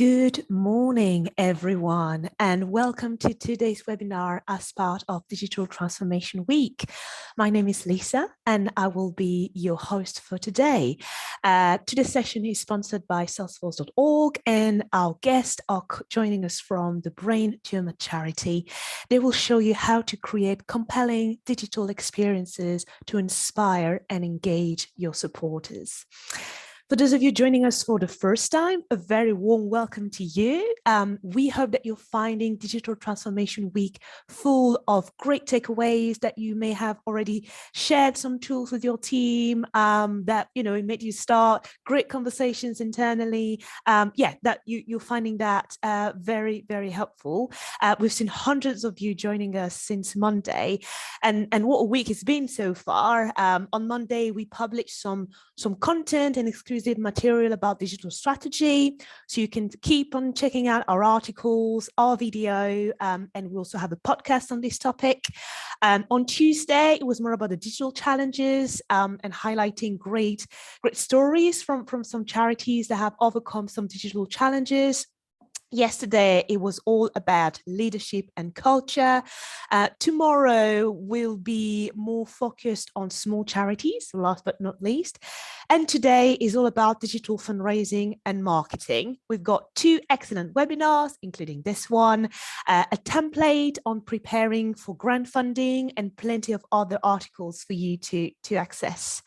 Good morning, everyone, and welcome to today's webinar as part of Digital Transformation Week. My name is Lisa, and I will be your host for today. Today's session is sponsored by Salesforce.org, and our guests are joining us from the Brain Tumor Charity. They will show you how to create compelling digital experiences to inspire and engage your supporters. For those of you joining us for the first time, a very warm welcome to you. We hope that you're finding Digital Transformation Week full of great takeaways, that you may have already shared some tools with your team, that it made you start great conversations internally. That you're finding that very, very helpful. We've seen hundreds of you joining us since Monday, and what a week it's been so far. On Monday, we published some content and exclusive material about digital strategy, so you can keep on checking out our articles, our video, and we also have a podcast on this topic. On Tuesday, it was more about the digital challenges and highlighting great stories from some charities that have overcome some digital challenges. Yesterday, it was all about leadership and culture. Tomorrow will be more focused on small charities, last but not least. And today is all about digital fundraising and marketing. We've got two excellent webinars, including this one, a template on preparing for grant funding, and plenty of other articles for you to access.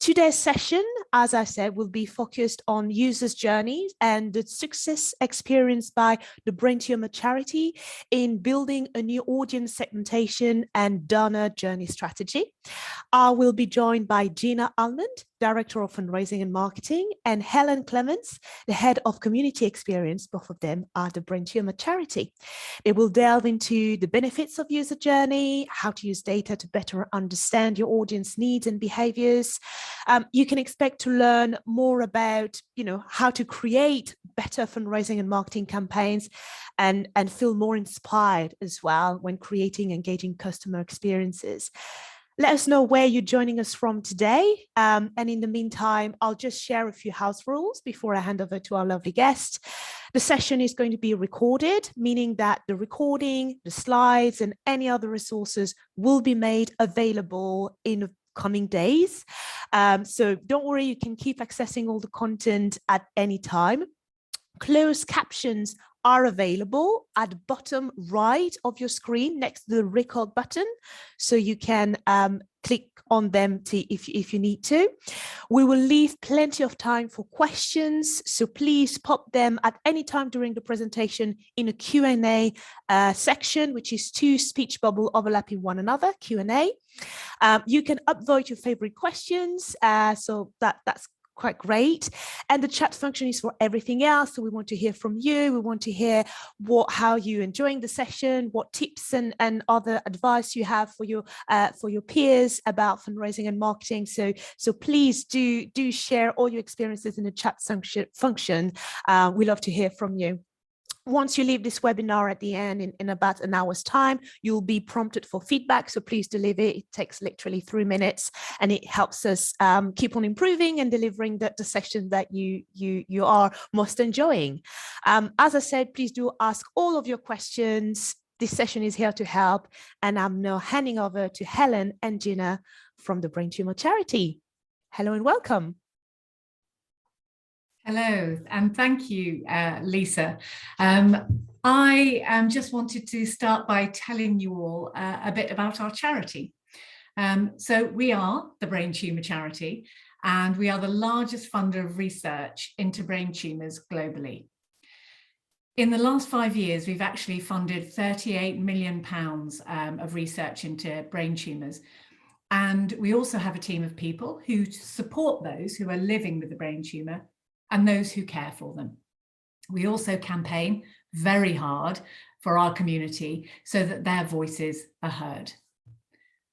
Today's session, as I said, will be focused on users' journeys and the success experienced by the Brain Tumor Charity in building a new audience segmentation and donor journey strategy. I will be joined by Gina Almond, Director of Fundraising and Marketing, and Helen Clements, the Head of Community Experience. Both of them are the Brain Tumor Charity. They will delve into the benefits of user journey, how to use data to better understand your audience needs and behaviors. You can expect to learn more about, how to create better fundraising and marketing campaigns, and feel more inspired as well when creating engaging customer experiences. Let us know where you're joining us from today. And in the meantime, I'll just share a few house rules before I hand over to our lovely guest. The session is going to be recorded, meaning that the recording, the slides, and any other resources will be made available in the coming days. So don't worry, you can keep accessing all the content at any time. Closed captions are available at the bottom right of your screen next to the record button, so you can click on them if you need to. We will leave plenty of time for questions, so please pop them at any time during the presentation in a Q&A section, which is two speech bubbles overlapping one another, Q&A. You can upvote your favorite questions, so that's quite great. And the chat function is for everything else. So we want to hear from you. We want to hear how you're enjoying the session, what tips and other advice you have for your peers about fundraising and marketing. So please do share all your experiences in the chat function. We love to hear from you. Once you leave this webinar at the end in about an hour's time, you'll be prompted for feedback. So please do leave it. It takes literally 3 minutes, and it helps us keep on improving and delivering the session that you are most enjoying. As I said, please do ask all of your questions. This session is here to help. And I'm now handing over to Helen and Gina from the Brain Tumor Charity. Hello and welcome. Hello, and thank you, Lisa. I just wanted to start by telling you all a bit about our charity. So we are the Brain Tumor Charity, and we are the largest funder of research into brain tumours globally. In the last 5 years, we've actually funded £38 million of research into brain tumours. And we also have a team of people who support those who are living with the brain tumour and those who care for them. We also campaign very hard for our community so that their voices are heard.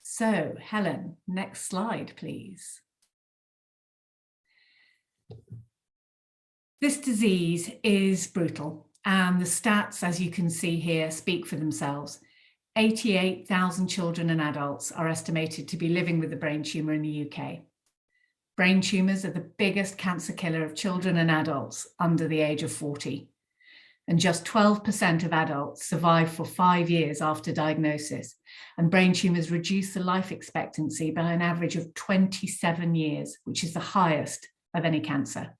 So, Helen, next slide, please. This disease is brutal, and the stats, as you can see here, speak for themselves. 88,000 children and adults are estimated to be living with a brain tumour in the UK. Brain tumours are the biggest cancer killer of children and adults under the age of 40. And just 12% of adults survive for 5 years after diagnosis. And brain tumours reduce the life expectancy by an average of 27 years, which is the highest of any cancer.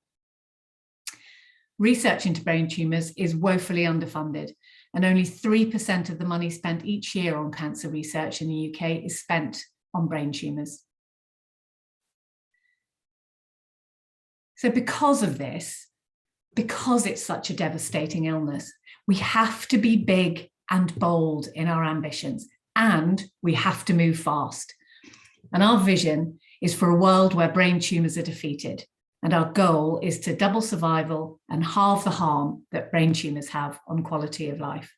Research into brain tumours is woefully underfunded, and only 3% of the money spent each year on cancer research in the UK is spent on brain tumours. So because of this, because it's such a devastating illness, we have to be big and bold in our ambitions, and we have to move fast. And our vision is for a world where brain tumours are defeated. And our goal is to double survival and halve the harm that brain tumours have on quality of life.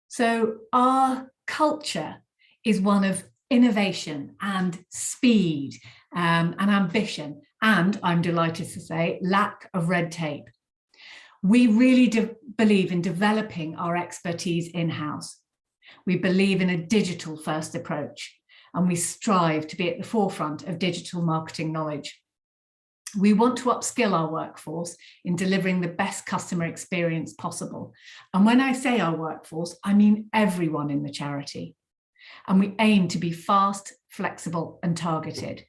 So our culture is one of innovation and speed and ambition, and I'm delighted to say, lack of red tape. We really believe in developing our expertise in-house. We believe in a digital-first approach, and we strive to be at the forefront of digital marketing knowledge. We want to upskill our workforce in delivering the best customer experience possible. And when I say our workforce, I mean everyone in the charity. And we aim to be fast, flexible, and targeted.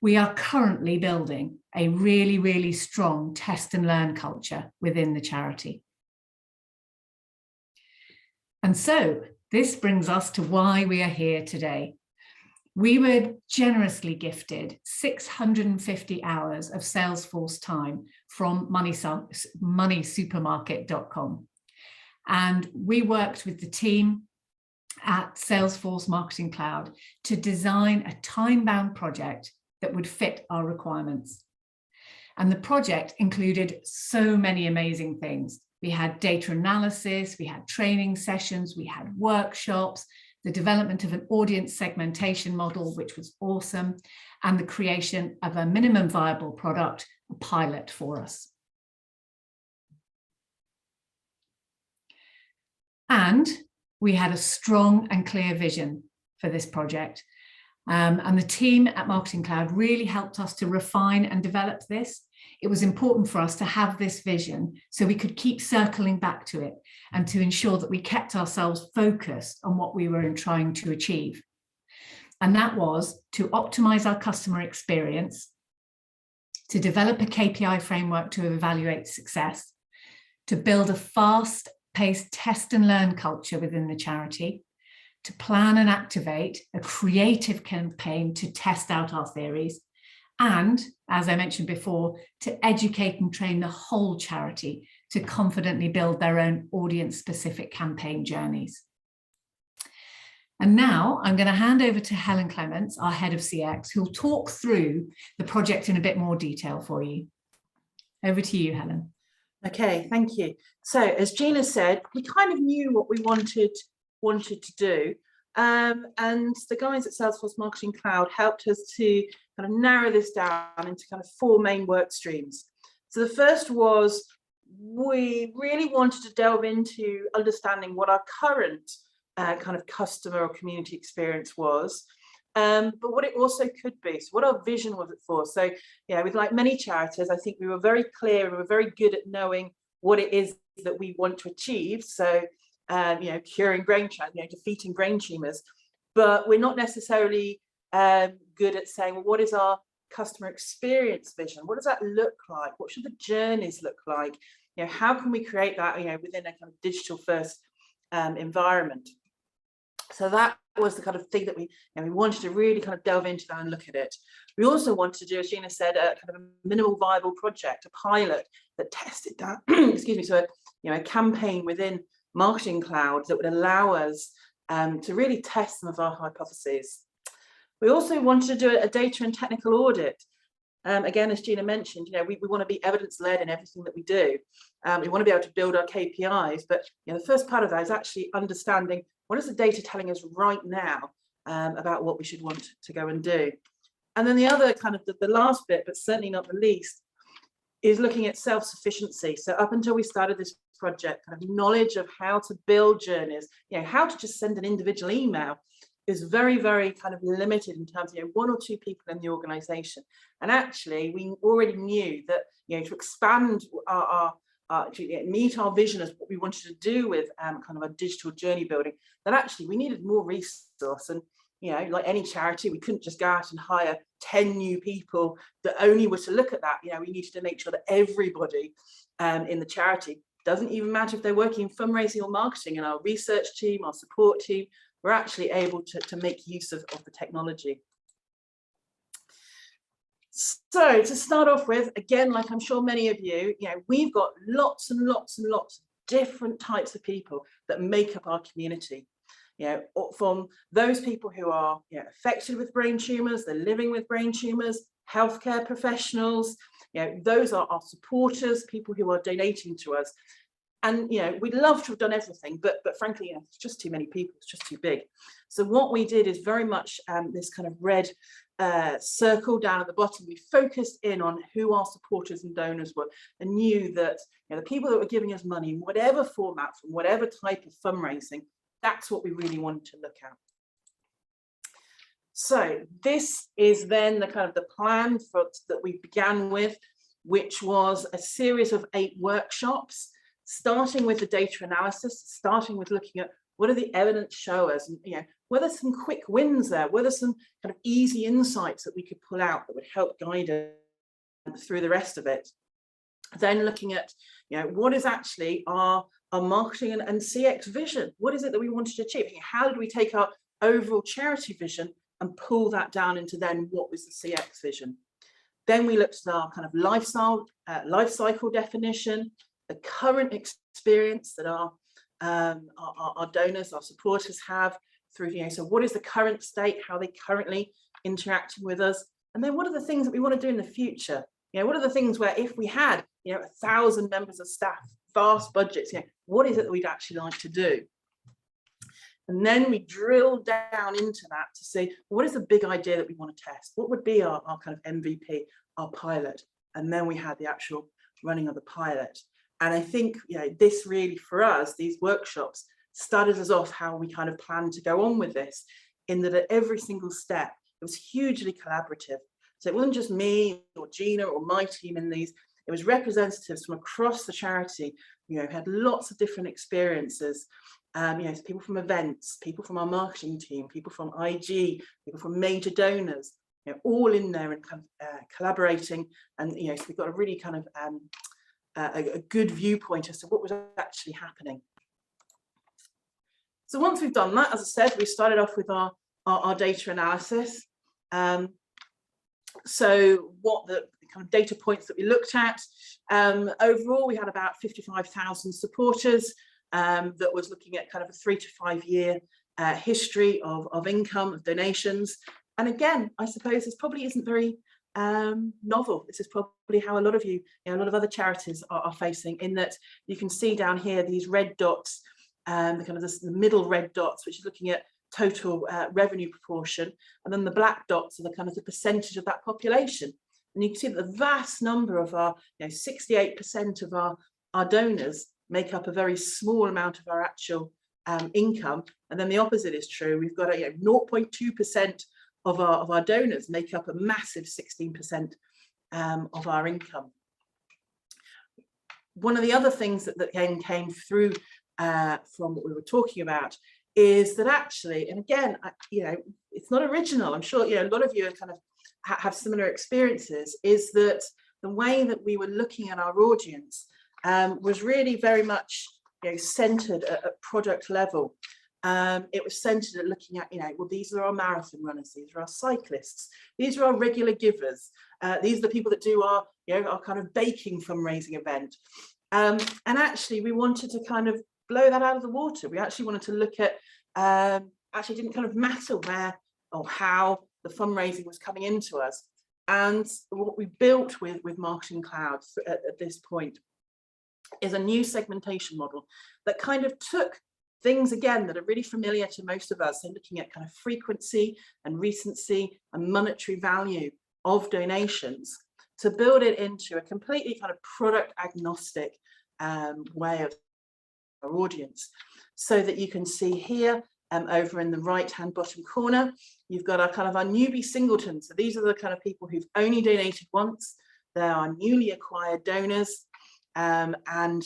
We are currently building a really, really strong test and learn culture within the charity. And so this brings us to why we are here today. We were generously gifted 650 hours of Salesforce time from moneysupermarket.com. And we worked with the team at Salesforce Marketing Cloud to design a time-bound project that would fit our requirements. And the project included so many amazing things. We had data analysis, we had training sessions, we had workshops, the development of an audience segmentation model, which was awesome, and the creation of a minimum viable product, a pilot for us. And we had a strong and clear vision for this project. And the team at Marketing Cloud really helped us to refine and develop this. It was important for us to have this vision so we could keep circling back to it and to ensure that we kept ourselves focused on what we were trying to achieve. And that was to optimize our customer experience, to develop a KPI framework to evaluate success, to build a fast-paced test and learn culture within the charity, to plan and activate a creative campaign to test out our theories, and, as I mentioned before, to educate and train the whole charity to confidently build their own audience-specific campaign journeys. And now I'm going to hand over to Helen Clements, our head of CX, who'll talk through the project in a bit more detail for you. Over to you, Helen. Okay, thank you. So, as Gina said, we kind of knew what we wanted to do, and the guys at Salesforce Marketing Cloud helped us to kind of narrow this down into kind of 4 main work streams. So the first was we really wanted to delve into understanding what our current kind of customer or community experience was, but what it also could be, so what our vision was it for. So yeah, with like many charities, I think we were very clear, we were very good at knowing what it is that we want to achieve. So you know, curing brain tumors, you know, defeating brain tumors, but we're not necessarily good at saying, well, what is our customer experience vision? What does that look like? What should the journeys look like? You know, how can we create that, you know, within a kind of digital first environment? So that was the kind of thing that we wanted to really kind of delve into that and look at it. We also wanted to do, as Gina said, a kind of a minimal viable project, a pilot that tested that, excuse me, so a campaign within Marketing Cloud that would allow us to really test some of our hypotheses. We also wanted to do a data and technical audit. Again, as Gina mentioned, you know, we want to be evidence-led in everything that we do. We want to be able to build our KPIs, but you know, the first part of that is actually understanding what is the data telling us right now about what we should want to go and do. And then the other kind of the last bit, but certainly not the least, is looking at self-sufficiency. So up until we started this project, kind of knowledge of how to build journeys, you know, how to just send an individual email is very, very kind of limited in terms of, you know, 1 or 2 people in the organization. And actually we already knew that, you know, to expand to meet our vision as what we wanted to do with kind of our digital journey building, that actually we needed more resource. And, you know, like any charity, we couldn't just go out and hire 10 new people that only were to look at that. You know, we needed to make sure that everybody in the charity, doesn't even matter if they're working in fundraising or marketing, and our research team, our support team, we're actually able to make use of the technology. So to start off with, again, like I'm sure many of you, you know, we've got lots and lots and lots of different types of people that make up our community. You know, from those people who are, you know, affected with brain tumours, they're living with brain tumours, healthcare professionals, you know, those are our supporters, people who are donating to us. And, you know, we'd love to have done everything, but frankly, you know, it's just too many people, it's just too big. So what we did is very much this kind of red circle down at the bottom. We focused in on who our supporters and donors were, and knew that, you know, the people that were giving us money in whatever format, from whatever type of fundraising, that's what we really wanted to look at. So this is then the kind of the plan that we began with, which was a series of 8 workshops, starting with the data analysis, starting with looking at what do the evidence show us, and, you know, were there some quick wins there, were there some kind of easy insights that we could pull out that would help guide us through the rest of it. Then looking at, you know, what is actually our marketing and CX vision? What is it that we wanted to achieve? How did we take our overall charity vision and pull that down into then what was the CX vision? Then we looked at our kind of life cycle definition, the current experience that our donors, our supporters have through, you know, so what is the current state, how are they currently interacting with us? And then what are the things that we want to do in the future? You know, what are the things where if we had, you know, 1,000 members of staff, vast budgets, you know, what is it that we'd actually like to do? And then we drill down into that to say, what is the big idea that we want to test? What would be our kind of MVP, our pilot? And then we had the actual running of the pilot. And I think, you know, this really, for us, these workshops started us off how we kind of planned to go on with this, in that at every single step, it was hugely collaborative. So it wasn't just me or Gina or my team in these, it was representatives from across the charity, you know, had lots of different experiences. You know, so people from events, people from our marketing team, people from IG, people from major donors, you know, all in there and kind of collaborating. And, you know, so we've got a really kind of a good viewpoint as to what was actually happening. So once we've done that, as I said, we started off with our data analysis. So what the kind of data points that we looked at, overall we had about 55,000 supporters, that was looking at kind of a 3 to 5 year history of income, of donations. And again, I suppose this probably isn't very novel. This is probably how a lot of you know, a lot of other charities are facing, in that you can see down here these red dots, the kind of the middle red dots, which is looking at total revenue proportion, and then the black dots are the kind of the percentage of that population. And you can see that the vast number of our, you know, 68% of our donors make up a very small amount of our actual income. And then the opposite is true. We've got a, you know, 0.2% of our donors make up a massive 16% of our income. One of the other things that came through from what we were talking about is that actually, and again, you know, it's not original. I'm sure, you know, a lot of you are kind of have similar experiences, is that the way that we were looking at our audience was really very much, you know, centered at product level. It was centered at looking at, you know, well, these are our marathon runners, these are our cyclists, these are our regular givers, these are the people that do our, you know, our kind of baking fundraising event. And actually we wanted to kind of blow that out of the water. We actually wanted to look at, actually didn't kind of matter where or how the fundraising was coming into us. And what we built with Marketing Cloud at this point is a new segmentation model that kind of took things, again, that are really familiar to most of us, so looking at kind of frequency and recency and monetary value of donations, to build it into a completely kind of product agnostic way of our audience. So that you can see here, over in the right-hand bottom corner, you've got our kind of our newbie singletons. So these are the kind of people who've only donated once. They are newly acquired donors. And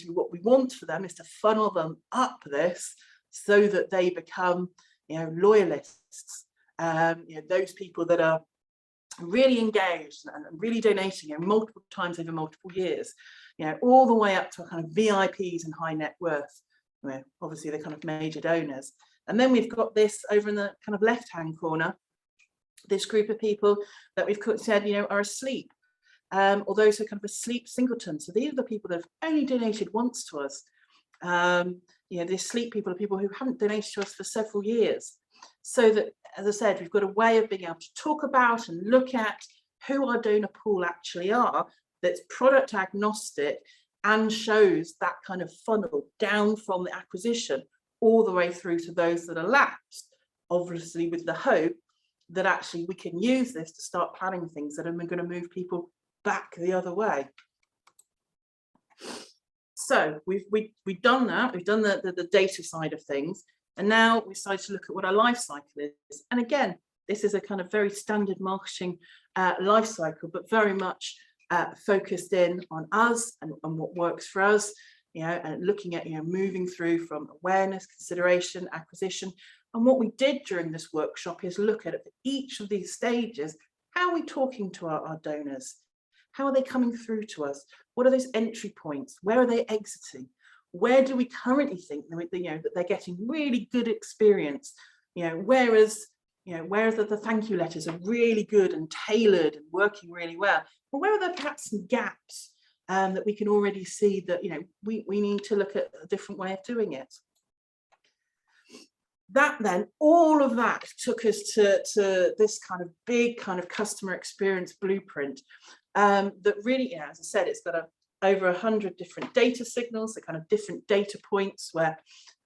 what we want for them is to funnel them up this so that they become, loyalists. Those people that are really engaged and really donating multiple times over multiple years, all the way up to kind of VIPs and high net worth, obviously the kind of major donors. And then we've got this over in the kind of left-hand corner, this group of people that we've said, are asleep, or those who are kind of asleep singletons. So these are the people that have only donated once to us. The asleep people are people who haven't donated to us for several years. So that, as I said, we've got a way of being able to talk about and look at who our donor pool actually are, that's product agnostic and shows that kind of funnel down from the acquisition all the way through to those that are lapsed, obviously with the hope that actually we can use this to start planning things that are going to move people back the other way. So we've done that, we've done the data side of things, and now we decided to look at what our life cycle is. And again, this is a kind of very standard marketing life cycle, but very much focused in on us and what works for us, and looking at, moving through from awareness, consideration, acquisition. And what we did during this workshop is look at each of these stages. How are we talking to our donors? How are they coming through to us? What are those entry points? Where are they exiting? Where do we currently think that they're getting really good experience? Whereas the thank you letters are really good and tailored and working really well. But where are there perhaps some gaps that we can already see that we need to look at a different way of doing it? That then, all of that took us to this kind of big kind of customer experience blueprint that really, as I said, it's got over 100 different data signals, the kind of different data points where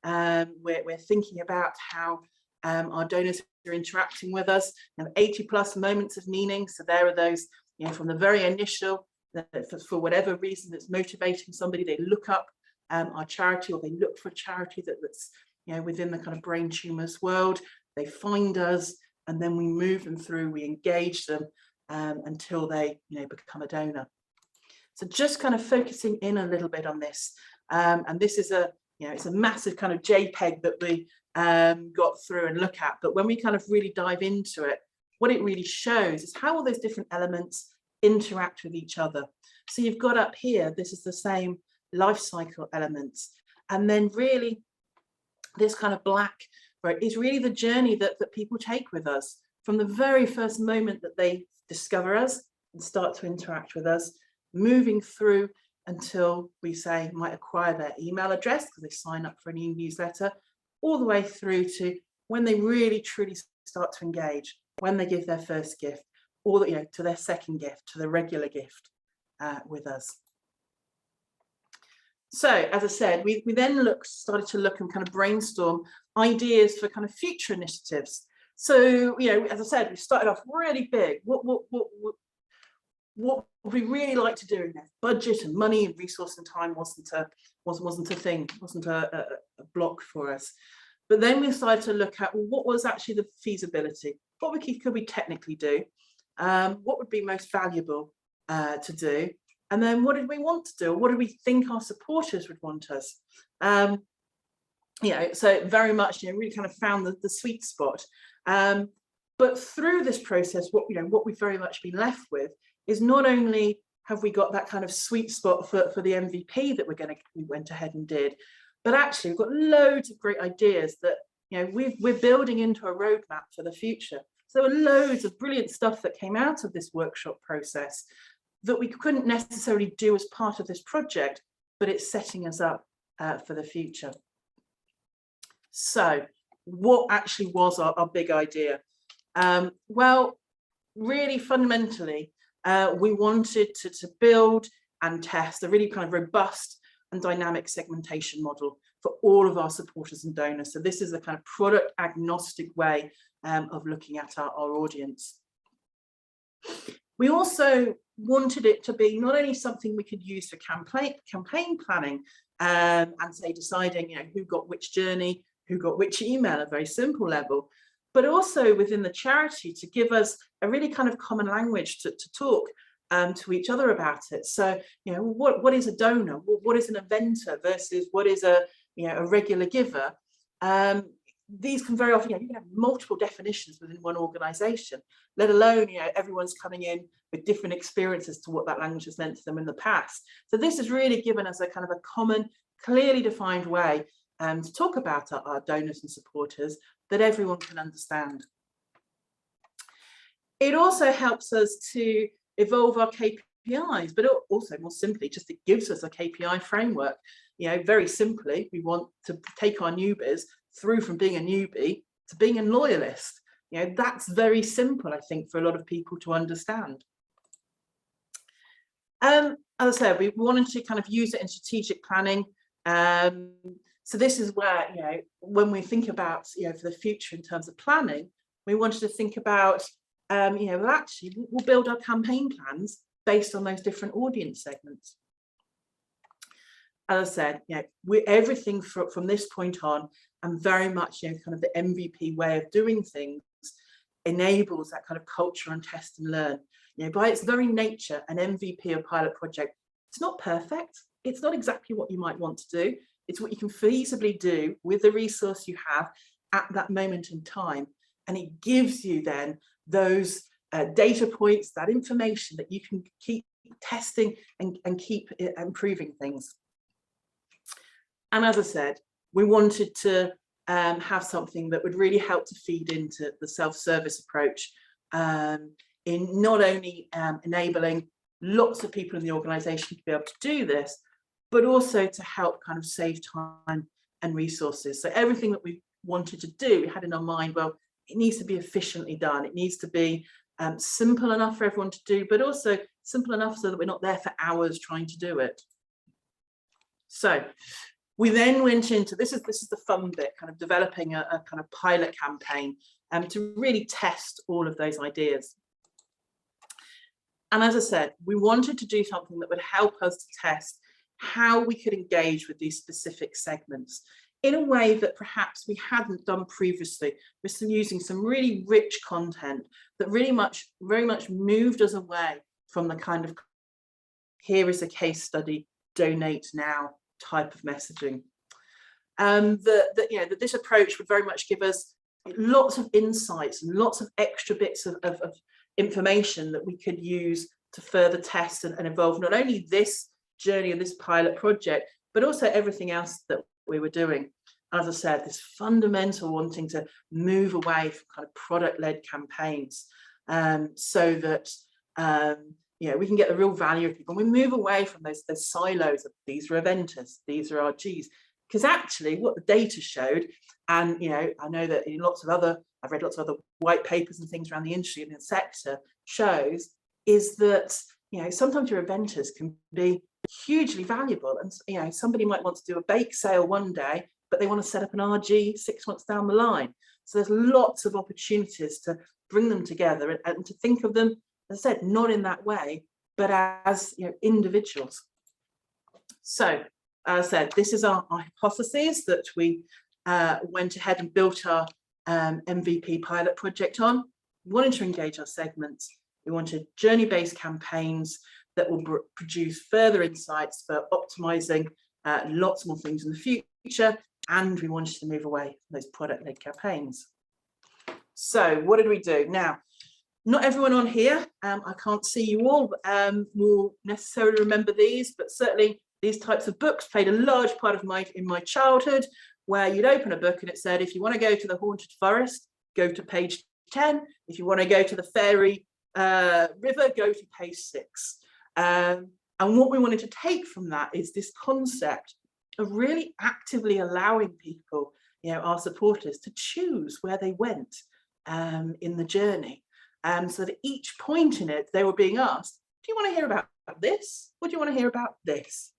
we're thinking about how our donors are interacting with us, 80 plus moments of meaning. So there are those, from the very initial, for whatever reason that's motivating somebody, they look up our charity, or they look for a charity that's within the kind of brain tumors world. They find us, and then we move them through, we engage them until they become a donor. So just kind of focusing in a little bit on this, and this is it's a massive kind of JPEG that we got through and look at, but when we kind of really dive into it, what it really shows is how all those different elements interact with each other. So you've got up here, this is the same life cycle elements, and then really this kind of black, right, is really the journey that people take with us from the very first moment that they discover us and start to interact with us, moving through until we say might acquire their email address because they sign up for an e-newsletter, all the way through to when they really truly start to engage, when they give their first gift, or to their second gift, to the regular gift with us. So as I said, we then started to look and kind of brainstorm ideas for kind of future initiatives. So as I said, we started off really big. What would we really like to do? Budget and money and resource and time wasn't a thing, wasn't a block for us. But then we started to look at, well, what was actually the feasibility? What could we technically do? What would be most valuable to do? And then what did we want to do? What do we think our supporters would want us? So very much, really kind of found the sweet spot. But through this process, what we've very much been left with is not only have we got that kind of sweet spot for the MVP that we went ahead and did, but actually we've got loads of great ideas that we're building into a roadmap for the future. So there were loads of brilliant stuff that came out of this workshop process that we couldn't necessarily do as part of this project, but it's setting us up for the future. So what actually was our big idea? Well, really fundamentally, we wanted to build and test a really kind of robust and dynamic segmentation model for all of our supporters and donors. So this is a kind of product agnostic way of looking at our audience. We also wanted it to be not only something we could use for campaign planning and say deciding who got which journey, who got which email at a very simple level, but also within the charity to give us a really kind of common language to talk to each other about it. So, you know, what is a donor? What is an eventer versus what is a, you know, a regular giver? These can very often, you know, you can have multiple definitions within one organization, let alone, you know, everyone's coming in with different experiences to what that language has meant to them in the past. So this has really given us a kind of a common, clearly defined way to talk about our donors and supporters that everyone can understand. It also helps us to evolve our KPIs, but also more simply, just it gives us a KPI framework. You know, very simply, we want to take our newbies through from being a newbie to being a loyalist. You know, that's very simple, I think, for a lot of people to understand. As I said, we wanted to kind of use it in strategic planning. So this is where, you know, when we think about, you know, for the future in terms of planning, we wanted to think about, you know, well, actually, we'll build our campaign plans based on those different audience segments. As I said, you know, everything from this point on, and very much, you know, kind of the MVP way of doing things enables that kind of culture and test and learn. You know, by its very nature, an MVP or pilot project, it's not perfect. It's not exactly what you might want to do. It's what you can feasibly do with the resource you have at that moment in time. And it gives you then those data points, that information that you can keep testing and keep improving things. And as I said, we wanted to have something that would really help to feed into the self-service approach in not only enabling lots of people in the organisation to be able to do this, but also to help kind of save time and resources. So everything that we wanted to do, we had in our mind, well, it needs to be efficiently done. It needs to be simple enough for everyone to do, but also simple enough so that we're not there for hours trying to do it. So we then went into, this is the fun bit, kind of developing a kind of pilot campaign to really test all of those ideas. And as I said, we wanted to do something that would help us to test how we could engage with these specific segments in a way that perhaps we hadn't done previously, with using some really rich content that really very much moved us away from the kind of, here is a case study, donate now type of messaging. That this approach would very much give us lots of insights and lots of extra bits of information that we could use to further test and evolve not only this journey and this pilot project, but also everything else that we were doing. As I said, this fundamental wanting to move away from kind of product-led campaigns so that you know, we can get the real value of people. And we move away from those silos of these are eventers, these are RGs, because actually what the data showed, and you know, I know that in I've read lots of other white papers and things around the industry and the sector, shows is that, you know, sometimes your eventers can be hugely valuable. And you know, somebody might want to do a bake sale one day, but they want to set up an RG 6 months down the line. So there's lots of opportunities to bring them together and to think of them, as I said, not in that way, but as, you know, individuals. So as I said, this is our hypothesis that we went ahead and built our MVP pilot project on. We wanted to engage our segments. We wanted journey-based campaigns that will produce further insights for optimizing lots more things in the future. And we wanted to move away from those product-led campaigns. So what did we do? Now, not everyone on here, I can't see you all, will necessarily remember these, but certainly these types of books played a large part of in my childhood, where you'd open a book and it said, if you want to go to the haunted forest, go to page 10. If you want to go to the fairy river, go to page 6. And what we wanted to take from that is this concept of really actively allowing people, you know, our supporters, to choose where they went in the journey. So that each point in it, they were being asked, do you want to hear about this? Or do you want to hear about this?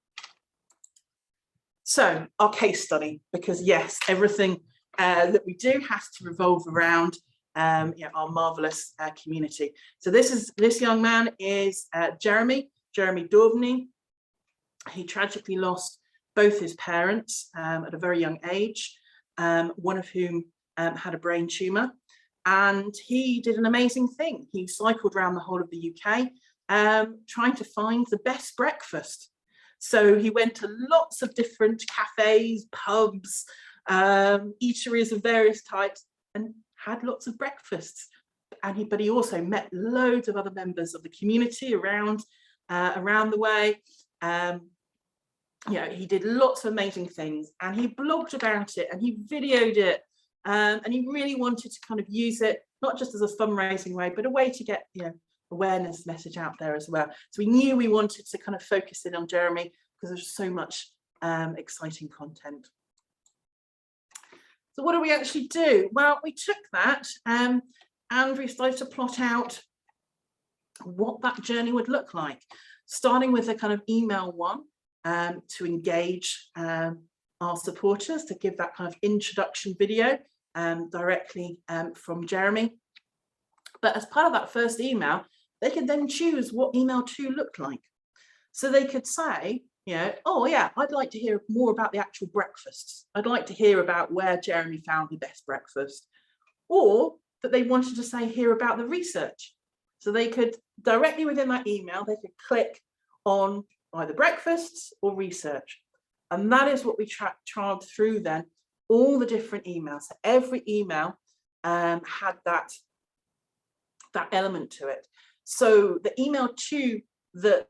So our case study, because yes, everything that we do has to revolve around you know, our marvelous community. So this young man is Jeremy Daubney. He tragically lost both his parents at a very young age. one of whom had a brain tumour. And he did an amazing thing. He cycled around the whole of the UK trying to find the best breakfast. So he went to lots of different cafes, pubs, eateries of various types, and had lots of breakfasts. But he also met loads of other members of the community around the way. He did lots of amazing things, and he blogged about it, and he videoed it, and he really wanted to kind of use it not just as a fundraising way, but a way to get awareness message out there as well. So we knew we wanted to kind of focus in on Jeremy because there's so much exciting content. So what do we actually do? Well, we took that and we started to plot out what that journey would look like, starting with a kind of email one to engage our supporters, to give that kind of introduction video directly from Jeremy. But as part of that first email, they could then choose what email 2 looked like. So they could say, oh yeah, I'd like to hear more about the actual breakfasts. I'd like to hear about where Jeremy found the best breakfast. Or that they wanted to say, hear about the research. So they could directly within that email, they could click on either breakfasts or research. And that is what we trialed through then, all the different emails. So every email had that element to it. So the email 2 that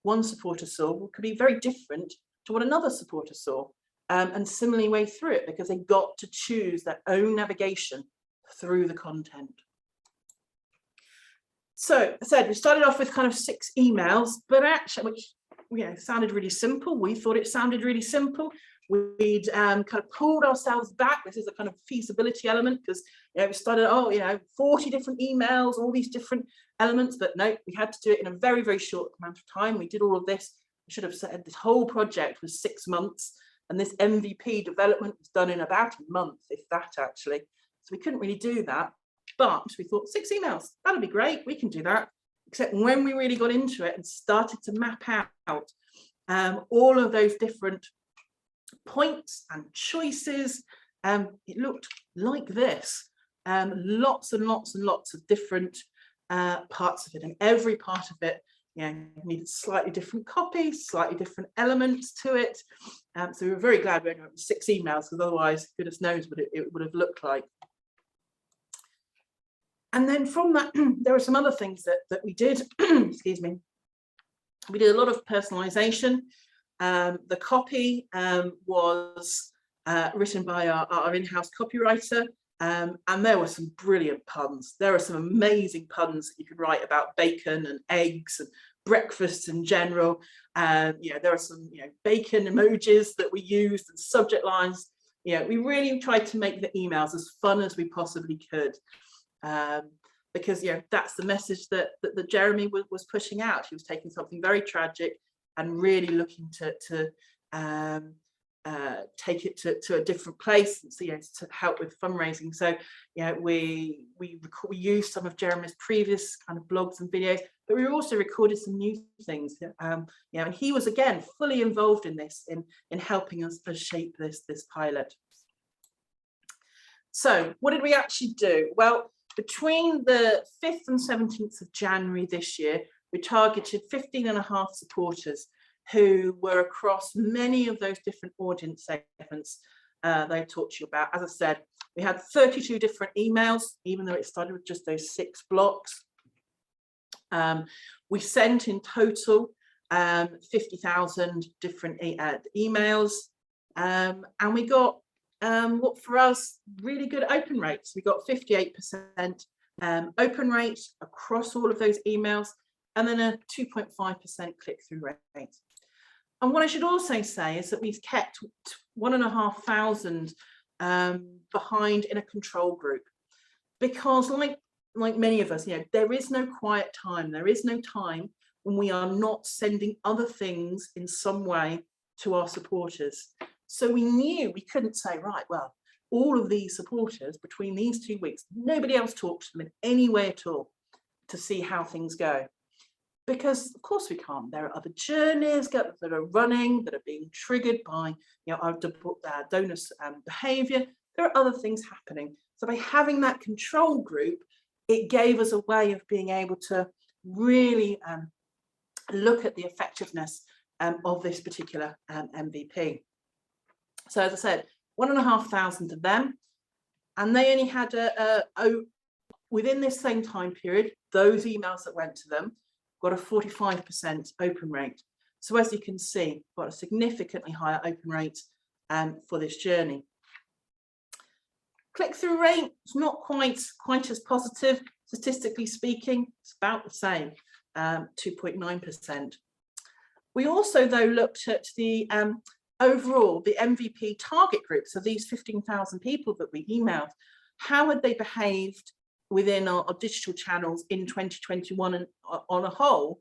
one supporter saw could be very different to what another supporter saw, and similarly way through it, because they got to choose their own navigation through the content. So I said we started off with kind of 6 emails, but actually, which sounded really simple. We thought it sounded really simple. We'd kind of pulled ourselves back. This is a kind of feasibility element, because we started 40 different emails, all these different elements, but no, we had to do it in a very, very short amount of time. We did all of this. I should have said this whole project was 6 months, and this MVP development was done in about a month, if that actually. So we couldn't really do that, but we thought 6 emails, that'll be great, we can do that. Except when we really got into it and started to map out all of those different points and choices, it looked like this. Lots and lots and lots of different parts of it, and every part of it needed slightly different copies, slightly different elements to it. So we were very glad we ended up with 6 emails, because otherwise goodness knows what it would have looked like. And then from that, there were some other things that we did. Excuse me. We did a lot of personalization. The copy was written by our in-house copywriter, and there were some brilliant puns. There are some amazing puns that you could write about bacon and eggs and breakfast in general. There are some bacon emojis that we used and subject lines. We really tried to make the emails as fun as we possibly could. Because that's the message that Jeremy was pushing out. He was taking something very tragic and really looking to take it to a different place, and so to help with fundraising. So we used some of Jeremy's previous kind of blogs and videos, but we also recorded some new things. And he was again fully involved in this, in helping us shape this pilot. So what did we actually do? Well, between the 5th and 17th of January this year, we targeted 15.5 supporters who were across many of those different audience segments they talked to you about. As I said, we had 32 different emails, even though it started with just those 6 blocks. We sent in total 50,000 different emails, and we got what for us really good open rates. We got 58% open rate across all of those emails, and then a 2.5% click-through rate. And what I should also say is that we've kept 1,500 behind in a control group, because like many of us, there is no quiet time. There is no time when we are not sending other things in some way to our supporters. So we knew we couldn't say, right, well, all of these supporters between these 2 weeks, nobody else talked to them in any way at all to see how things go. because of course we can't. There are other journeys that are running, that are being triggered by our donors' behaviour. There are other things happening. So by having that control group, it gave us a way of being able to really look at the effectiveness of this particular MVP. So as I said, 1,500 of them, and they only had within this same time period, those emails that went to them got a 45% open rate. So as you can see, got a significantly higher open rate for this journey. Click-through rate is not quite as positive, statistically speaking. It's about the same, 2.9%. We also, though, looked at the overall, the MVP target group. So these 15,000 people that we emailed, how had they behaved within our digital channels in 2021 and on a whole?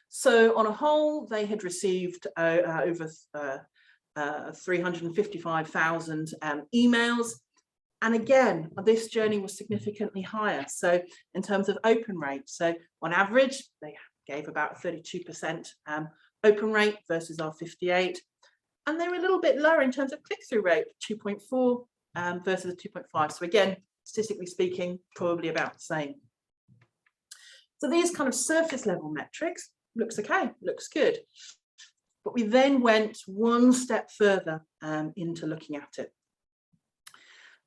So on a whole, they had received over 355,000 emails. And again, this journey was significantly higher. So in terms of open rate, so on average, they gave about 32% open rate versus our 58. And they were a little bit lower in terms of click-through rate, 2.4 versus 2.5. So again, statistically speaking, probably about the same. So these kind of surface level metrics looks okay, looks good. But we then went one step further into looking at it.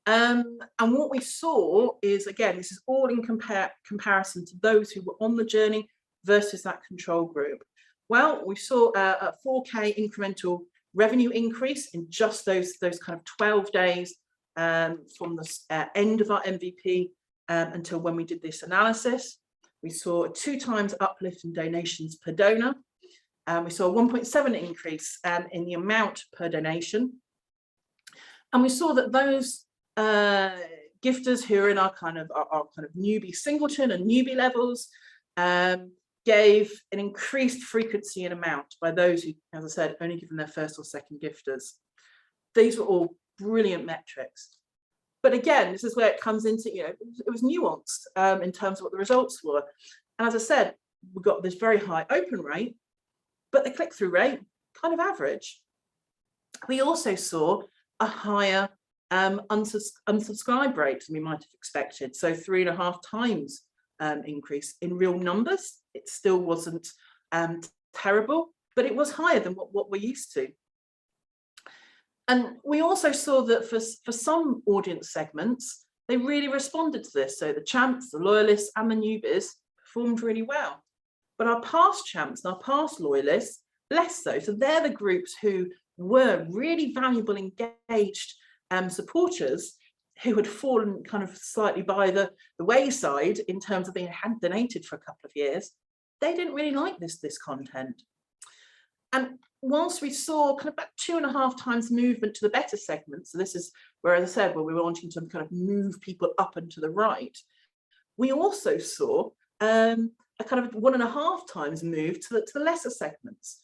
And what we saw is, again, this is all in comparison to those who were on the journey versus that control group. Well, we saw a 4K incremental revenue increase in just those kind of 12 days from the end of our MVP until when we did this analysis. We saw a 2 times uplift in donations per donor. We saw a 1.7 increase in the amount per donation. And we saw that those gifters who are in our kind of newbie singleton and newbie levels gave an increased frequency and amount by those who, as I said, only given their first or second gifters. These were all brilliant metrics. But again, this is where it comes into, it was nuanced in terms of what the results were. And as I said, we got this very high open rate, but the click-through rate kind of average. We also saw a higher unsubscribe rate than we might have expected. So 3.5 times increase in real numbers. It still wasn't terrible, but it was higher than what we're used to. And we also saw that for some audience segments, they really responded to this. So the champs, the loyalists and the newbies performed really well. But our past champs and our past loyalists, less so. So they're the groups who were really valuable, engaged supporters who had fallen kind of slightly by the wayside in terms of they hadn't donated for a couple of years. They didn't really like this content. And whilst we saw kind of about 2.5 times movement to the better segment, so this is where, as I said, where we were wanting to kind of move people up and to the right, we also saw a kind of 1.5 times move to the lesser segments.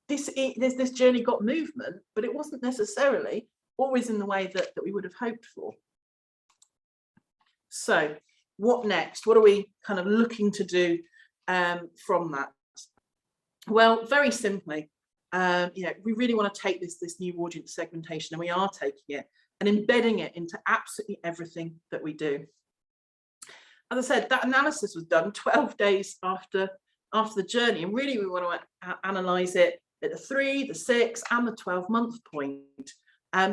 This journey got movement, but it wasn't necessarily always in the way that we would have hoped for. So what next? What are we kind of looking to do from that? Well, very simply, we really want to take this new audience segmentation, and we are taking it and embedding it into absolutely everything that we do. As I said, that analysis was done 12 days after the journey, and really we want to analyze it at the 3, the 6 and the 12-month point,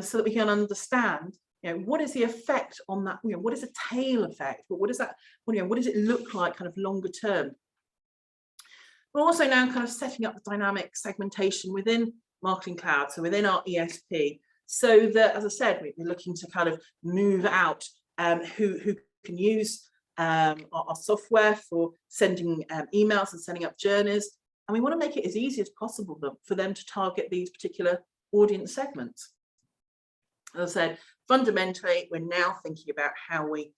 so that we can understand what is the effect on that, what is a tail effect, but what does that, what does it look like kind of longer term. We're also now kind of setting up the dynamic segmentation within Marketing Cloud, so within our ESP, so that, as I said, we're looking to kind of move out who can use our software for sending emails and setting up journeys. And we want to make it as easy as possible for them to target these particular audience segments. As I said, fundamentally, we're now thinking about how we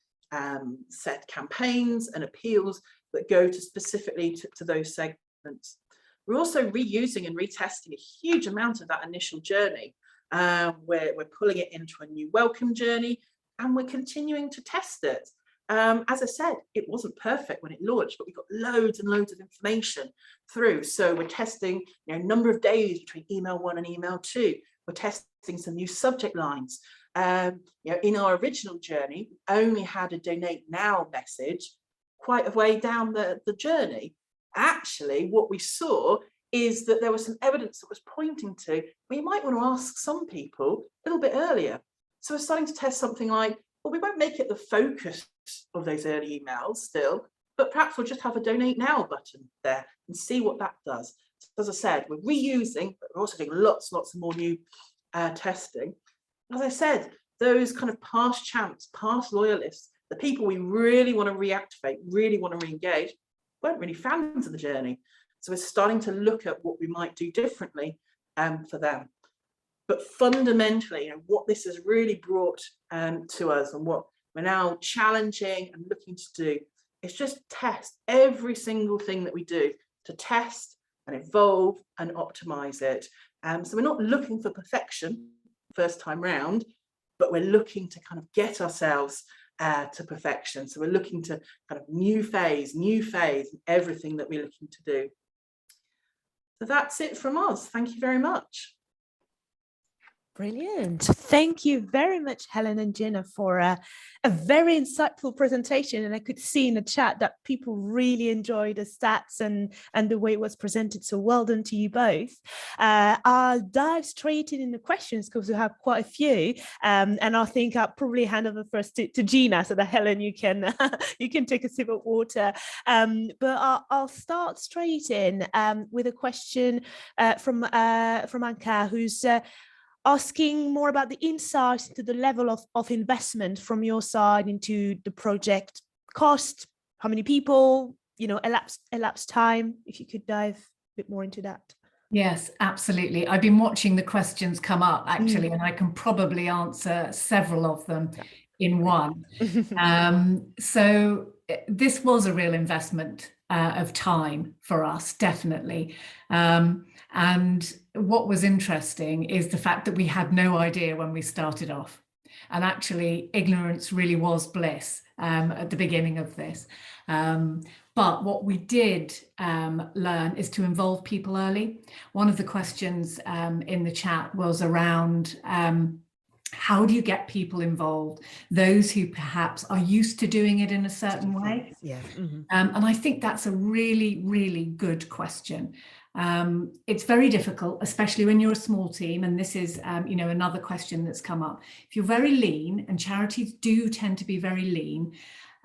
set campaigns and appeals that go to specifically to those segments. We're also reusing and retesting a huge amount of that initial journey. We're pulling it into a new welcome journey, and we're continuing to test it. As I said, it wasn't perfect when it launched, but we got loads and loads of information through. So we're testing, number of days between email 1 and email 2. We're testing some new subject lines. In our original journey, we only had a donate now message quite a way down the journey. Actually, what we saw is that there was some evidence that was pointing to, we might want to ask some people a little bit earlier. So we're starting to test something like, well, we won't make it the focus of those early emails still, but perhaps we'll just have a donate now button there and see what that does. So as I said, we're reusing, but we're also doing lots of more new testing. As I said, those kind of past champs, past loyalists, the people we really want to reactivate, really want to re-engage, weren't really fans of the journey. So we're starting to look at what we might do differently for them. But fundamentally, what this has really brought to us, and what we're now challenging and looking to do, is just test every single thing that we do, to test and evolve and optimize it. So we're not looking for perfection first time round, but we're looking to kind of get ourselves to perfection. So we're looking to kind of new phase, everything that we're looking to do. So that's it from us. Thank you very much. Brilliant. Thank you very much, Helen and Gina, for a very insightful presentation. And I could see in the chat that people really enjoyed the stats and the way it was presented. So well done to you both. I'll dive straight in the questions because we have quite a few. And I think I'll probably hand over first to Gina so that Helen, you can you can take a sip of water. But I'll start straight in with a question from Anka, who's asking more about the insights into the level of investment from your side into the project cost, how many people, elapsed time, if you could dive a bit more into that. Yes, absolutely. I've been watching the questions come up actually, and I can probably answer several of them in one. So this was a real investment of time for us, definitely. And what was interesting is the fact that we had no idea when we started off. And actually, ignorance really was bliss at the beginning of this. But what we did learn is to involve people early. One of the questions in the chat was around how do you get people involved? Those who perhaps are used to doing it in a certain way. Yeah. And I think that's a really, really good question. It's very difficult, especially when you're a small team. And this is, another question that's come up. If you're very lean, and charities do tend to be very lean,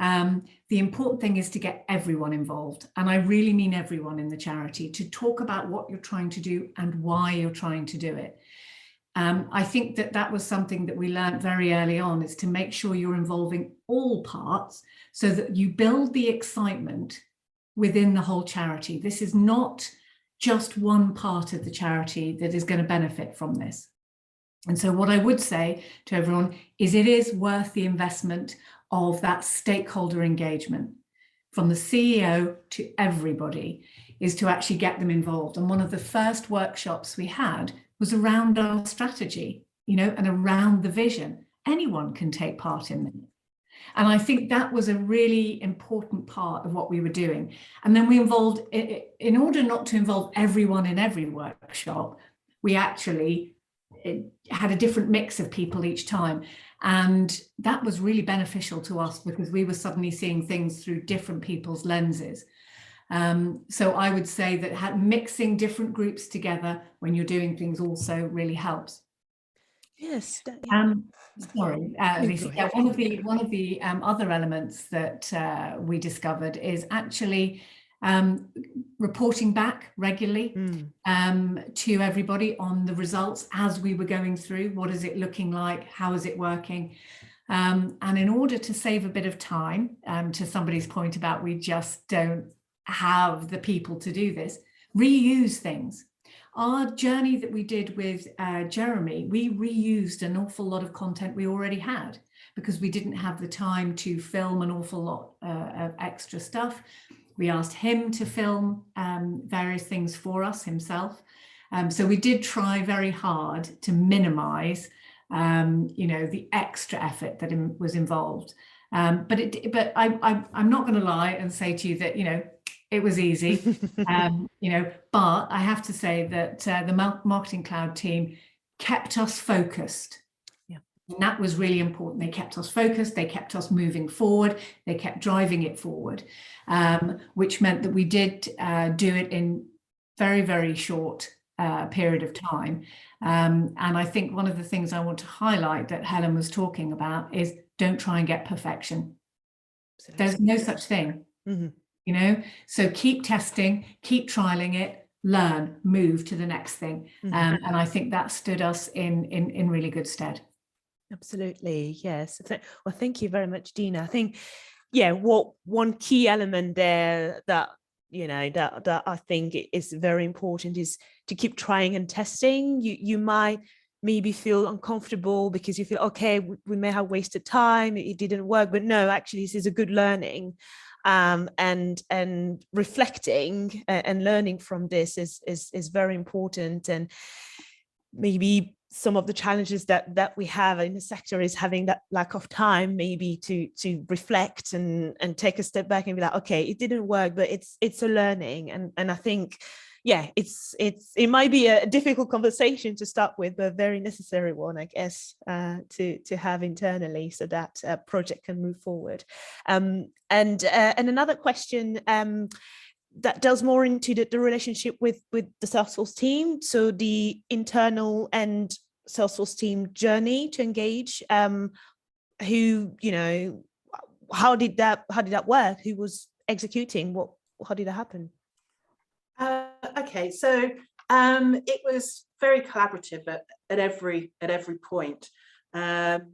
the important thing is to get everyone involved. And I really mean everyone in the charity, to talk about what you're trying to do and why you're trying to do it. I think that was something that we learned very early on, is to make sure you're involving all parts so that you build the excitement within the whole charity. This is not just one part of the charity that is going to benefit from this. And so what I would say to everyone is it is worth the investment of that stakeholder engagement from the CEO to everybody, is to actually get them involved. And one of the first workshops we had was around our strategy, and around the vision. Anyone can take part in it. And I think that was a really important part of what we were doing. And then we involved, in order not to involve everyone in every workshop, we actually had a different mix of people each time. And that was really beneficial to us because we were suddenly seeing things through different people's lenses. So I would say that mixing different groups together when you're doing things also really helps. Yes. Sorry, Lisa. Yeah, one of the other elements that we discovered is actually reporting back regularly to everybody on the results as we were going through. What is it looking like? How is it working? And in order to save a bit of time, to somebody's point about we just don't have the people to do this, reuse things. Our journey that we did with Jeremy, we reused an awful lot of content we already had because we didn't have the time to film an awful lot of extra stuff. We asked him to film various things for us himself. So we did try very hard to minimize, the extra effort that was involved. But I'm not going to lie and say to you that, you know, it was easy, you know, but I have to say that the Marketing Cloud team kept us focused. And that was really important. They kept us focused, they kept us moving forward, they kept driving it forward, which meant that we did do it in very, very short period of time. And I think one of the things I want to highlight that Helen was talking about is don't try and get perfection. There's no such thing, you know, so keep testing, keep trialing it, learn, move to the next thing. And I think that stood us in really good stead. Absolutely, yes. Well, thank you very much, Dina. I think, yeah, one key element there that, you know, that I think is very important is to keep trying and testing. You might maybe feel uncomfortable because you feel, okay, we may have wasted time, it didn't work, but no, actually this is a good learning. And reflecting and learning from this is very important. And maybe some of the challenges that we have in the sector is having that lack of time, maybe to reflect and take a step back and be like, okay, it didn't work, but it's a learning. And I think, yeah, it might be a difficult conversation to start with, but a very necessary one, I guess, to have internally so that project can move forward. And another question that delves more into the relationship with the Salesforce team. So the internal and Salesforce team journey to engage, who, you know, how did that work? Who was executing? How did that happen? Okay, so it was very collaborative at every point. And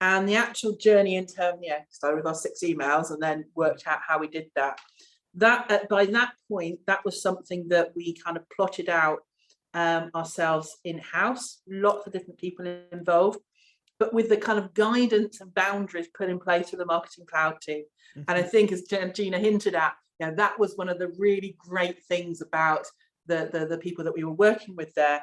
the actual journey in terms, started with our 6 emails and then worked out how we did that. By that point, that was something that we kind of plotted out ourselves in-house, lots of different people involved, but with the kind of guidance and boundaries put in place with the Marketing Cloud team. And I think, as Gina hinted at, you know, that was one of the really great things about the people that we were working with there,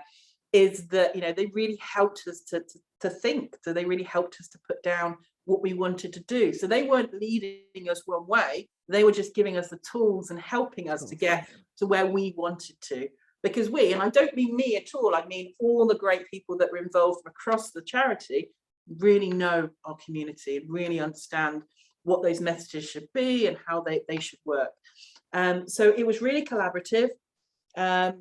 is that, you know, they really helped us to think. So they really helped us to put down what we wanted to do. So they weren't leading us one way, they were just giving us the tools and helping us to get to where we wanted to. Because we, and I don't mean me at all, I mean all the great people that were involved from across the charity, really know our community and really understand what those messages should be and how they should work. So it was really collaborative. As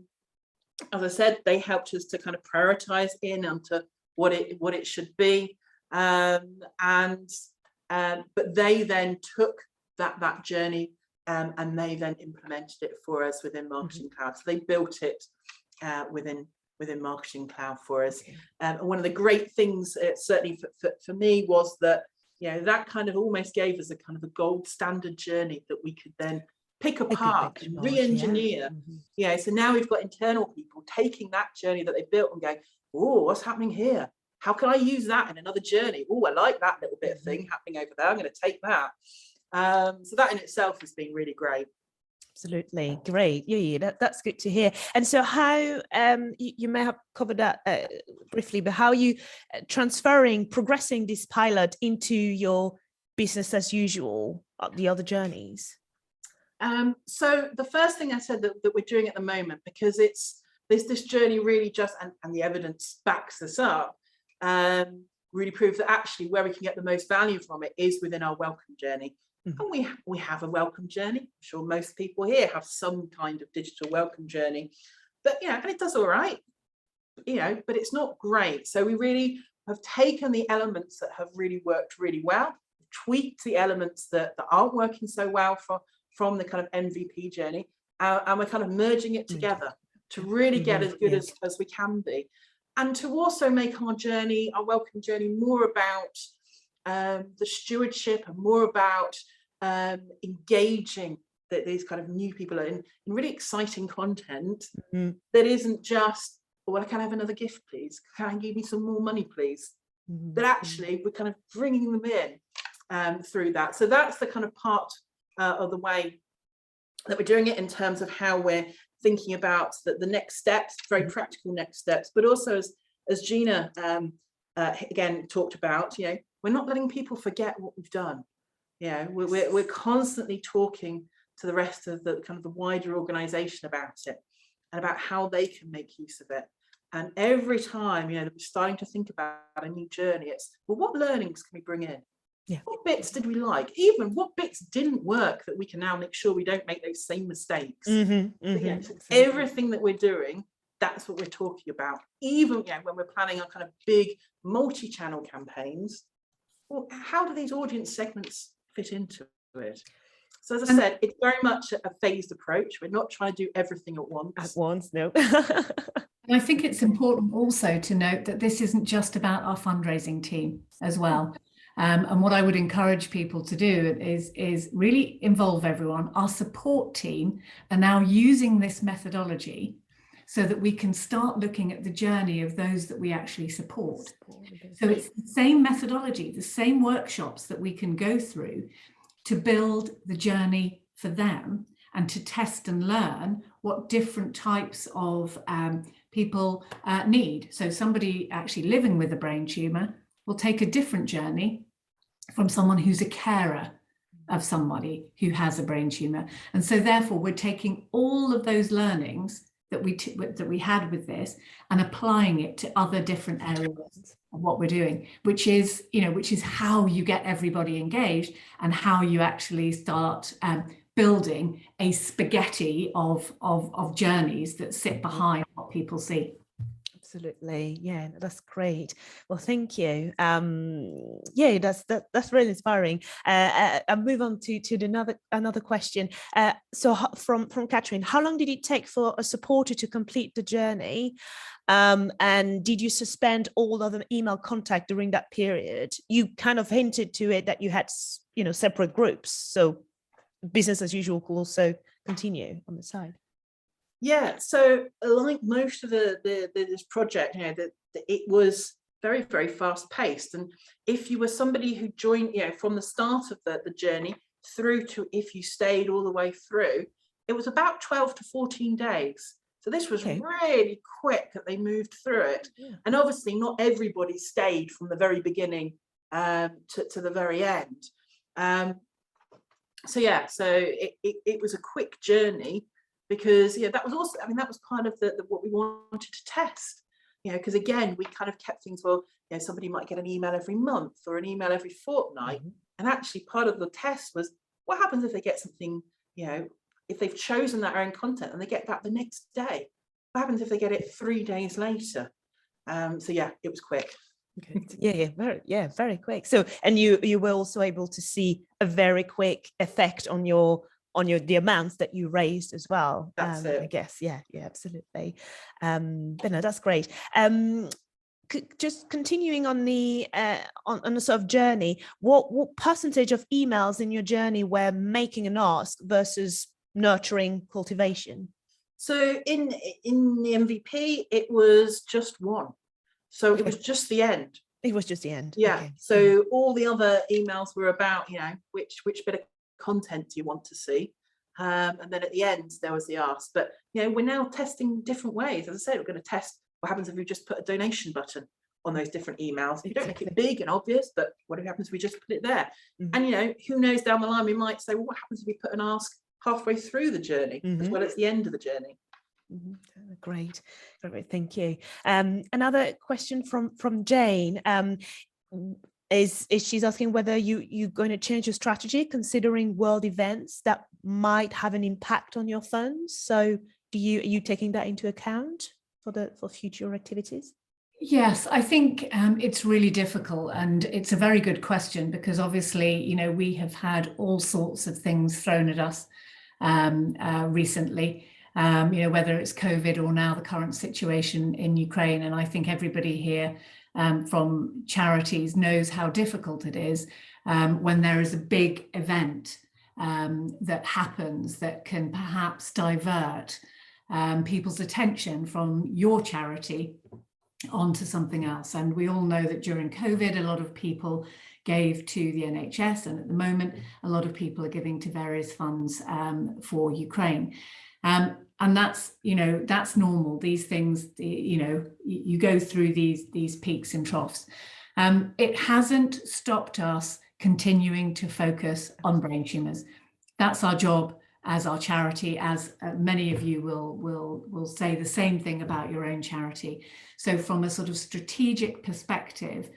I said, they helped us to kind of prioritize in onto what it should be. But they then took that journey and they then implemented it for us within Marketing Cloud. So they built it within Marketing Cloud for us. And one of the great things, certainly for me, was that, you know, that kind of almost gave us a kind of a gold standard journey that we could then pick apart and re-engineer. Yeah. So now we've got internal people taking that journey that they built and going, oh, what's happening here? How can I use that in another journey? Oh, I like that little bit of thing happening over there. I'm going to take that. So that in itself has been really great. Absolutely, great. Yeah, that's good to hear. And so how, you may have covered that briefly, but how are you progressing this pilot into your business as usual, the other journeys? So the first thing I said that we're doing at the moment, because it's this journey really just, and the evidence backs this up, really proves that actually where we can get the most value from it is within our welcome journey. And we have a welcome journey. I'm sure most people here have some kind of digital welcome journey, but and it does all right, but it's not great. So we really have taken the elements that have really worked really well, tweaked the elements that aren't working so well from the kind of MVP journey, and we're kind of merging it together to really get as good as we can be, and to also make our welcome journey more about the stewardship and more about engaging these kind of new people in really exciting content that isn't just, well, can I have another gift, please? Can you give me some more money, please? That actually we're kind of bringing them in through that. So that's the kind of part of the way that we're doing it in terms of how we're thinking about the next steps, very practical next steps, but also as Gina again talked about, we're not letting people forget what we've done. We're constantly talking to the rest of the kind of the wider organization about it and about how they can make use of it. And every time, that we're starting to think about a new journey, it's, well, what learnings can we bring in? Yeah. What bits did we like? Even what bits didn't work that we can now make sure we don't make those same mistakes. Everything that we're doing, that's what we're talking about. Even when we're planning our kind of big multi-channel campaigns, well, how do these audience segments fit into it? So as I said, it's very much a phased approach. We're not trying to do everything at once. At once, no. And I think it's important also to note that this isn't just about our fundraising team as well. And what I would encourage people to do is really involve everyone. Our support team are now using this methodology so that we can start looking at the journey of those that we actually support. So it's the same methodology, the same workshops that we can go through to build the journey for them and to test and learn what different types of people need. So somebody actually living with a brain tumour will take a different journey from someone who's a carer of somebody who has a brain tumour. And so therefore we're taking all of those learnings that we had with this and applying it to other different areas of what we're doing, which is how you get everybody engaged and how you actually start building a spaghetti of journeys that sit behind what people see. Absolutely, yeah, that's great. Well, thank you. Yeah, that's really inspiring. I'll move on to another question. So from Catherine, how long did it take for a supporter to complete the journey? And did you suspend all other email contact during that period? You kind of hinted to it that you had, separate groups, so business as usual could also continue on the side. Yeah, so like most of this project, it was very, very fast paced. And if you were somebody who joined, from the start of the journey through to if you stayed all the way through, it was about 12 to 14 days. So this was really quick that they moved through it. Yeah. And obviously not everybody stayed from the very beginning to the very end. So it was a quick journey. Because that was also, that was part of the what we wanted to test, because again, we kind of kept things, well, somebody might get an email every month or an email every fortnight. And actually part of the test was, what happens if they get something, if they've chosen their own content and they get that the next day? What happens if they get it 3 days later? So yeah, it was quick. Okay. Very quick. So, and you were also able to see a very quick effect on the amounts that you raised as well. That's it. I guess. Yeah, absolutely. But no, that's great. Just continuing on the sort of journey, what percentage of emails in your journey were making an ask versus nurturing cultivation? So in the MVP, it was just one. So it was just the end. It was just the end. Yeah. Okay. So all the other emails were about, which bit of content do you want to see, and then at the end there was the ask. But we're now testing different ways. As I said, we're going to test what happens if we just put a donation button on those different emails. You don't make it big and obvious, but what happens if we just put it there? And who knows, down the line we might say, well, what happens if we put an ask halfway through the journey as well as the end of the journey? Great, thank you. Another question from Jane. Is she's asking whether you're going to change your strategy considering world events that might have an impact on your funds. So are you taking that into account for future activities? Yes, I think it's really difficult, and it's a very good question because obviously, we have had all sorts of things thrown at us recently, whether it's COVID or now the current situation in Ukraine. And I think everybody here from charities knows how difficult it is when there is a big event that happens that can perhaps divert people's attention from your charity onto something else. And we all know that during COVID, a lot of people gave to the NHS, and at the moment, a lot of people are giving to various funds for Ukraine. And that's, that's normal. These things, you go through these peaks and troughs. It hasn't stopped us continuing to focus on brain tumours. That's our job as our charity, as many of you will say the same thing about your own charity. So from a sort of strategic perspective,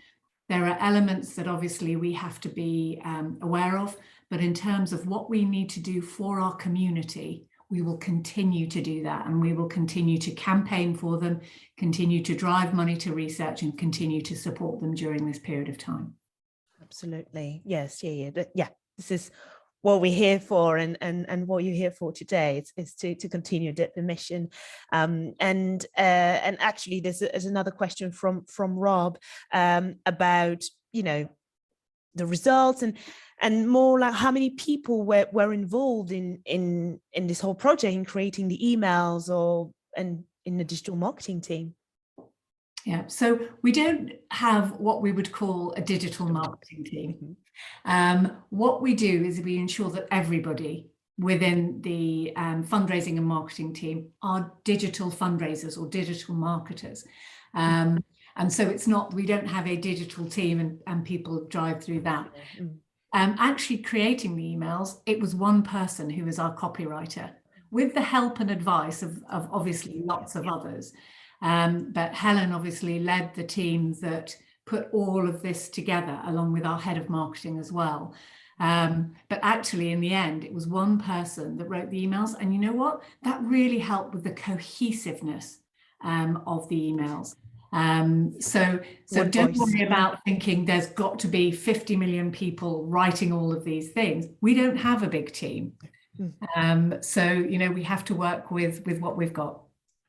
there are elements that obviously we have to be aware of, but in terms of what we need to do for our community, we will continue to do that, and we will continue to campaign for them, continue to drive money to research, and continue to support them during this period of time. Absolutely. Yes. Yeah. This is what we're here for, and what you're here for today is to continue the mission. And actually, there's another question from Rob about, you know, the results and more like how many people were involved in this whole project, in creating the emails and in the digital marketing team. Yeah, so we don't have what we would call a digital marketing team. What we do is we ensure that everybody within the fundraising and marketing team are digital fundraisers or digital marketers. And so it's not, we don't have a digital team and people drive through that. Actually creating the emails, it was one person who was our copywriter, with the help and advice of obviously lots of others. But Helen obviously led the team that put all of this together, along with our head of marketing as well. But actually, in the end, it was one person that wrote the emails. And you know what? That really helped with the cohesiveness of the emails. So don't worry about thinking there's got to be 50 million people writing all of these things. We don't have a big team. So, you know, we have to work with what we've got.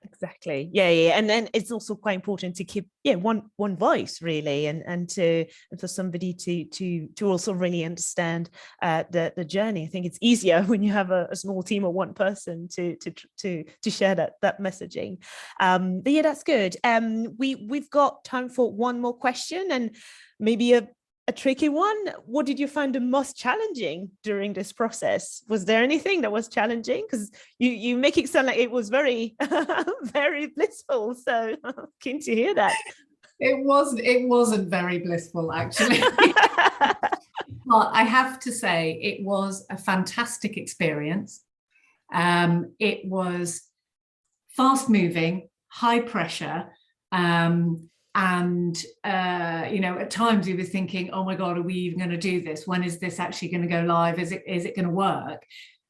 Exactly. Yeah. And then it's also quite important to keep one voice, really, and for somebody to also really understand the journey. I think it's easier when you have a small team or one person to share that messaging. But yeah, that's good. We've got time for one more question, and maybe a tricky one. What did you find the most challenging during this process? Was there anything that was challenging? Because you make it sound like it was very, very blissful. So keen to hear that. It wasn't very blissful, actually. But I have to say, it was a fantastic experience. It was fast moving, high pressure, and you know, at times we were thinking, oh my God, are we even going to do this? When is this actually going to go live? Is it going to work?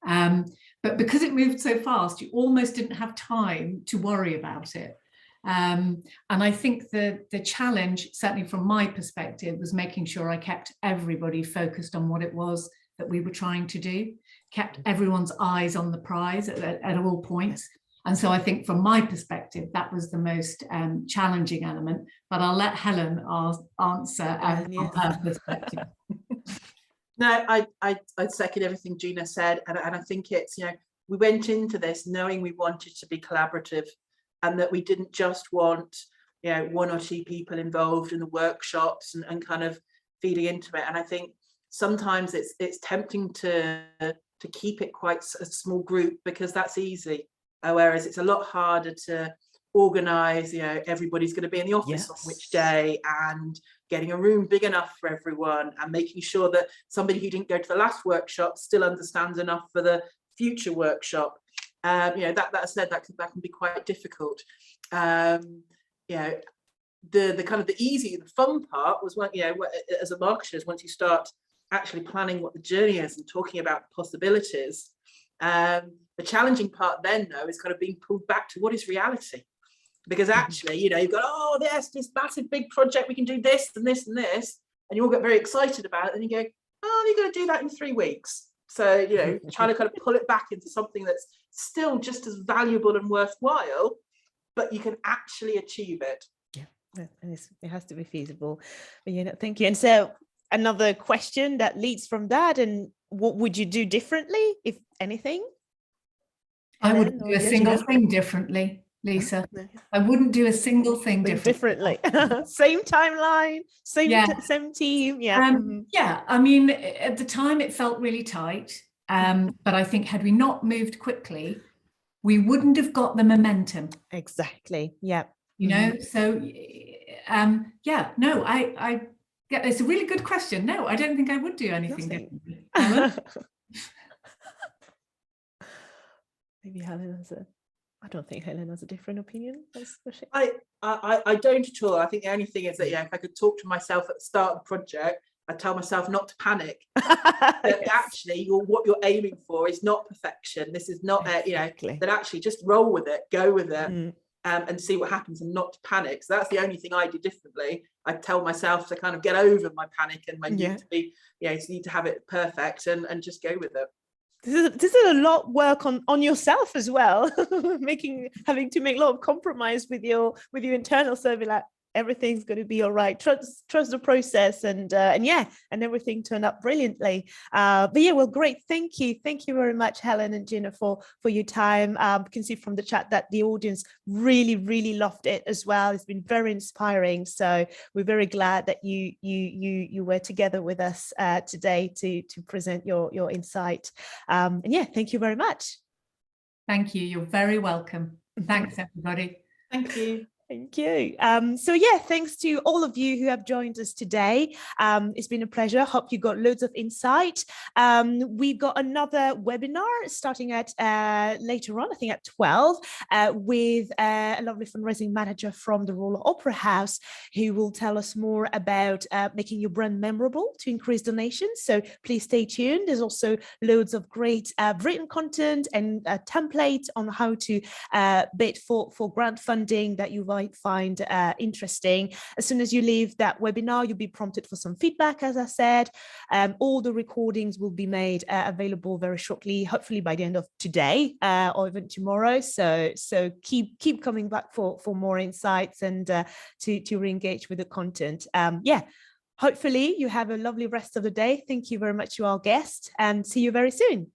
But because it moved so fast, you almost didn't have time to worry about it. And I think the challenge, certainly from my perspective, was making sure I kept everybody focused on what it was that we were trying to do, kept everyone's eyes on the prize at all points. And so I think from my perspective, that was the most challenging element, but I'll let Helen answer from her perspective. No, I second everything Gina said. And I think it's, you know, we went into this knowing we wanted to be collaborative, and that we didn't just want, you know, one or two people involved in the workshops and kind of feeding into it. And I think sometimes it's tempting to keep it quite a small group, because that's easy. Whereas it's a lot harder to organize, you know, everybody's going to be in the office on which day, and getting a room big enough for everyone, and making sure that somebody who didn't go to the last workshop still understands enough for the future workshop. You know, that said, that can be quite difficult. You know, the kind of the fun part was when, you know, as a marketer, once you start actually planning what the journey is and talking about possibilities. The challenging part then, though, is kind of being pulled back to what is reality, because actually, you know, you've got, oh, there's this massive big project, we can do this and this and this, and you all get very excited about it, and you go, oh, you're going to do that in 3 weeks. So, you know, trying to kind of pull it back into something that's still just as valuable and worthwhile, but you can actually achieve it. Yeah, and it has to be feasible. But, you know, thank you. And so another question that leads from that, and what would you do differently, if anything? I wouldn't do a single thing differently, Lisa. I wouldn't do a single thing differently. Same timeline, same team. Yeah, I mean, at the time it felt really tight, but I think had we not moved quickly, we wouldn't have got the momentum. Exactly. Yeah. You know, so yeah, no, I Yeah, it's a really good question. No, I don't think I would do anything Nothing. differently. Helen? Maybe Helen has a. I don't think Helen has a different opinion. I don't at all. I think the only thing is that, if I could talk to myself at the start of the project, I'd tell myself not to panic. That Yes. actually, what you're aiming for is not perfection. This is not, Exactly. that actually just roll with it, go with it, Mm. and see what happens, and not to panic. So that's the only thing I do differently. I tell myself to kind of get over my panic and my need to be, need to have it perfect, and just go with it. This is a lot of work on yourself as well, having to make a lot of compromise with your internal survey, like everything's going to be all right. Trust the process, and everything turned up brilliantly. But yeah, well, great. Thank you very much, Helen and Gina, for your time. You can see from the chat that the audience really loved it as well. It's been very inspiring. So we're very glad that you were together with us today to present your insight. And yeah, thank you very much. Thank you. You're very welcome. Thanks, everybody. Thank you. Thank you. So yeah, thanks to all of you who have joined us today. It's been a pleasure. Hope you got loads of insight. We've got another webinar starting at later on, I think at 12, with a lovely fundraising manager from the Royal Opera House, who will tell us more about making your brand memorable to increase donations. So please stay tuned. There's also loads of great written content and templates on how to bid for grant funding that you might find interesting. As soon as you leave that webinar, you'll be prompted for some feedback, as I said. All the recordings will be made available very shortly, hopefully by the end of today or even tomorrow. So keep coming back for more insights and to re-engage with the content. Hopefully you have a lovely rest of the day. Thank you very much to our guests, and see you very soon.